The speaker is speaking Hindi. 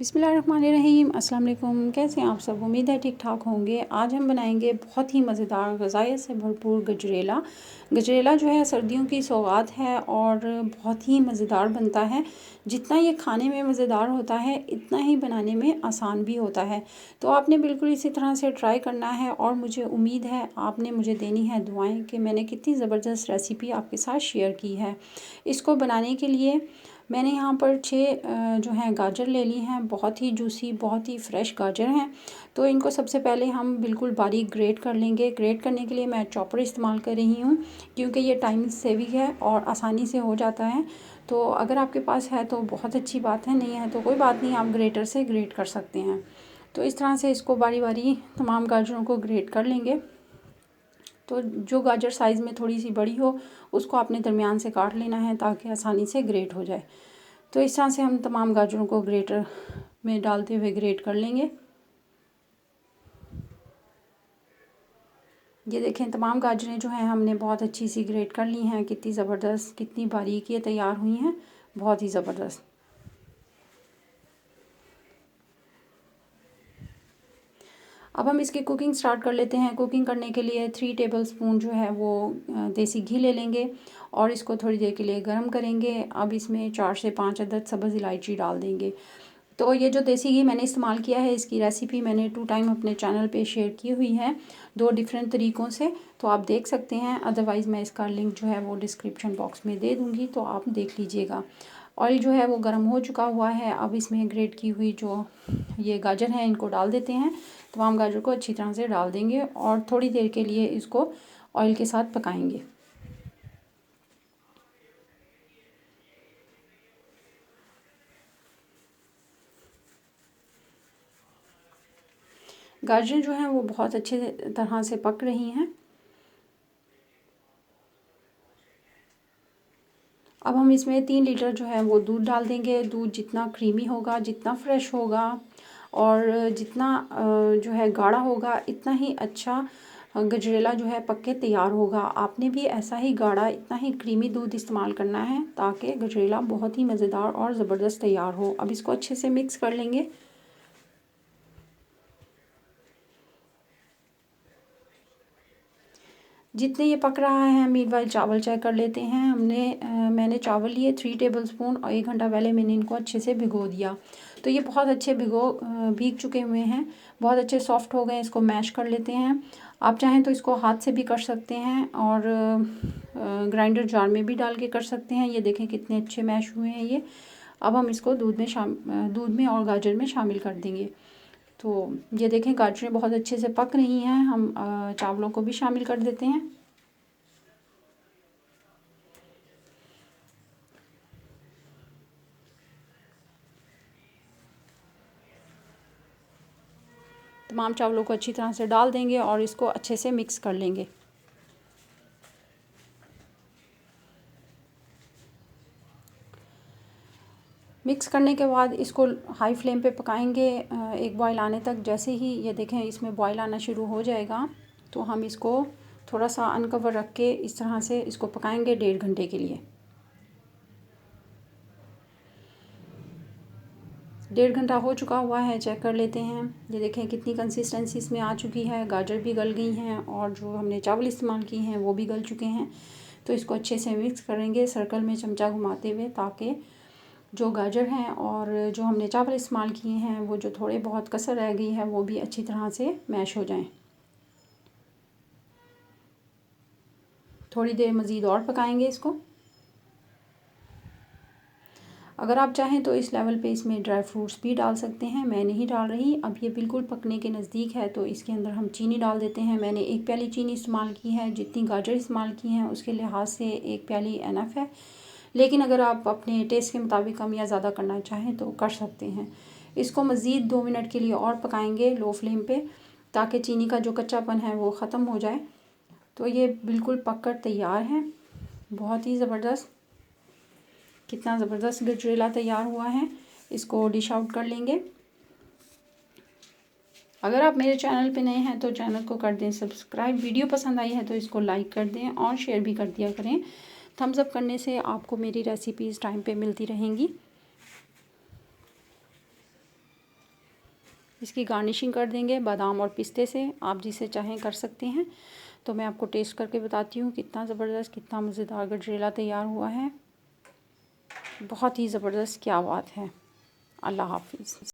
बिस्मिल्लाहिर्रहमानिर्रहीम। अस्सलाम वालेकुम। कैसे हैं आप सब? उम्मीद है ठीक ठाक होंगे। आज हम बनाएंगे बहुत ही मज़ेदार ग़ज़ाइयत से भरपूर गजरेला। गजरेला जो है सर्दियों की सौगात है और बहुत ही मज़ेदार बनता है। जितना ये खाने में मज़ेदार होता है इतना ही बनाने में आसान भी होता है। तो आपने बिल्कुल इसी तरह से ट्राई करना है और मुझे उम्मीद है आपने मुझे देनी है दुआएं कि मैंने कितनी ज़बरदस्त रेसिपी आपके साथ शेयर की है। इसको बनाने के लिए मैंने यहाँ पर 6 जो हैं गाजर ले ली हैं। बहुत ही जूसी, बहुत ही फ्रेश गाजर हैं। तो इनको सबसे पहले हम बिल्कुल बारीक ग्रेट कर लेंगे। ग्रेट करने के लिए मैं चॉपर इस्तेमाल कर रही हूँ क्योंकि ये टाइम सेविंग है और आसानी से हो जाता है। तो अगर आपके पास है तो बहुत अच्छी बात है, नहीं है तो कोई बात नहीं, आप ग्रेटर से ग्रेट कर सकते हैं। तो इस तरह से इसको बारी बारी तमाम गाजरों को ग्रेट कर लेंगे। तो जो गाजर साइज़ में थोड़ी सी बड़ी हो उसको आपने दरमियान से काट लेना है ताकि आसानी से ग्रेट हो जाए। तो इस तरह से हम तमाम गाजरों को ग्रेटर में डालते हुए ग्रेट कर लेंगे। ये देखें तमाम गाजरें जो हैं हमने बहुत अच्छी सी ग्रेट कर ली हैं। कितनी ज़बरदस्त, कितनी बारीक ये तैयार हुई हैं, बहुत ही ज़बरदस्त। अब हम इसकी कुकिंग स्टार्ट कर लेते हैं। कुकिंग करने के लिए 3 टेबलस्पून जो है वो देसी घी ले लेंगे और इसको थोड़ी देर के लिए गर्म करेंगे। अब इसमें 4 से 5 अदद सब्ज़ इलायची डाल देंगे। तो ये जो देसी घी मैंने इस्तेमाल किया है इसकी रेसिपी मैंने 2 टाइम अपने चैनल पे शेयर की हुई है 2 डिफरेंट तरीक़ों से, तो आप देख सकते हैं। अदरवाइज़ मैं इसका लिंक जो है वो डिस्क्रिप्शन बॉक्स में दे दूँगी, तो आप देख लीजिएगा। ऑयल जो है वो गर्म हो चुका हुआ है। अब इसमें ग्रेट की हुई जो ये गाजर हैं इनको डाल देते हैं। तमाम गाजर को अच्छी तरह से डाल देंगे और थोड़ी देर के लिए इसको ऑयल के साथ पकाएंगे। गाजरें जो हैं वो बहुत अच्छे तरह से पक रही हैं। अब हम इसमें 3 लीटर जो है वो दूध डाल देंगे। दूध जितना क्रीमी होगा, जितना फ्रेश होगा और जितना जो है गाढ़ा होगा इतना ही अच्छा गजरेला जो है पक के तैयार होगा। आपने भी ऐसा ही गाढ़ा, इतना ही क्रीमी दूध इस्तेमाल करना है ताकि गजरेला बहुत ही मज़ेदार और ज़बरदस्त तैयार हो। अब इसको अच्छे से मिक्स कर लेंगे। जितने ये पक रहा है मीनवाइल चावल चेक कर लेते हैं। मैंने चावल लिए 3 टेबलस्पून और 1 घंटा पहले मैंने इनको अच्छे से भिगो दिया। तो ये बहुत अच्छे भीग चुके हुए हैं, बहुत अच्छे सॉफ्ट हो गए। इसको मैश कर लेते हैं। आप चाहें तो इसको हाथ से भी कर सकते हैं और ग्राइंडर जार में भी डाल के कर सकते हैं। ये देखें कितने अच्छे मैश हुए हैं ये। अब हम इसको दूध में और गाजर में शामिल कर देंगे। तो ये देखें गाजरें बहुत अच्छे से पक रही हैं। हम चावलों को भी शामिल कर देते हैं। तमाम चावलों को अच्छी तरह से डाल देंगे और इसको अच्छे से मिक्स कर लेंगे। मिक्स करने के बाद इसको हाई फ्लेम पे पकाएंगे एक बॉयल आने तक। जैसे ही ये देखें इसमें बॉयल आना शुरू हो जाएगा तो हम इसको थोड़ा सा अनकवर रख के इस तरह से इसको पकाएंगे 1.5 घंटे के लिए। 1.5 घंटा हो चुका हुआ है, चेक कर लेते हैं। ये देखें कितनी कंसिस्टेंसी इसमें आ चुकी है। गाजर भी गल गई हैं और जो हमने चावल इस्तेमाल किए हैं वो भी गल चुके हैं। तो इसको अच्छे से मिक्स करेंगे सर्कल में चमचा घुमाते हुए ताकि जो गाजर हैं और जो हमने चावल इस्तेमाल किए हैं वो जो थोड़े बहुत कसर रह गई है वो भी अच्छी तरह से मैश हो जाएं। थोड़ी देर मज़ीद और पकाएंगे इसको। अगर आप चाहें तो इस लेवल पे इसमें ड्राई फ्रूट्स भी डाल सकते हैं, मैं नहीं डाल रही। अब ये बिल्कुल पकने के नज़दीक है तो इसके अंदर हम चीनी डाल देते हैं। मैंने 1 प्याली चीनी इस्तेमाल की है। जितनी गाजर इस्तेमाल की हैं उसके लिहाज से 1 प्याली इनफ है, लेकिन अगर आप अपने टेस्ट के मुताबिक कम या ज़्यादा करना चाहें तो कर सकते हैं। इसको मज़ीद 2 मिनट के लिए और पकाएंगे लो फ्लेम पे ताकि चीनी का जो कच्चापन है वो ख़त्म हो जाए। तो ये बिल्कुल पक कर तैयार है। बहुत ही ज़बरदस्त, कितना ज़बरदस्त गजरेला तैयार हुआ है। इसको डिश आउट कर लेंगे। अगर आप मेरे चैनल पे नए हैं तो चैनल को कर दें सब्सक्राइब। वीडियो पसंद आई है तो इसको लाइक कर दें और शेयर भी कर दिया करें। थम्स अप करने से आपको मेरी रेसिपीज़ टाइम पे मिलती रहेंगी। इसकी गार्निशिंग कर देंगे बादाम और पिस्ते से, आप जिसे चाहें कर सकते हैं। तो मैं आपको टेस्ट करके बताती हूँ कितना ज़बरदस्त, कितना मज़ेदार गजरेला तैयार हुआ है। बहुत ही ज़बरदस्त, क्या बात है। अल्लाह हाफ़िज़।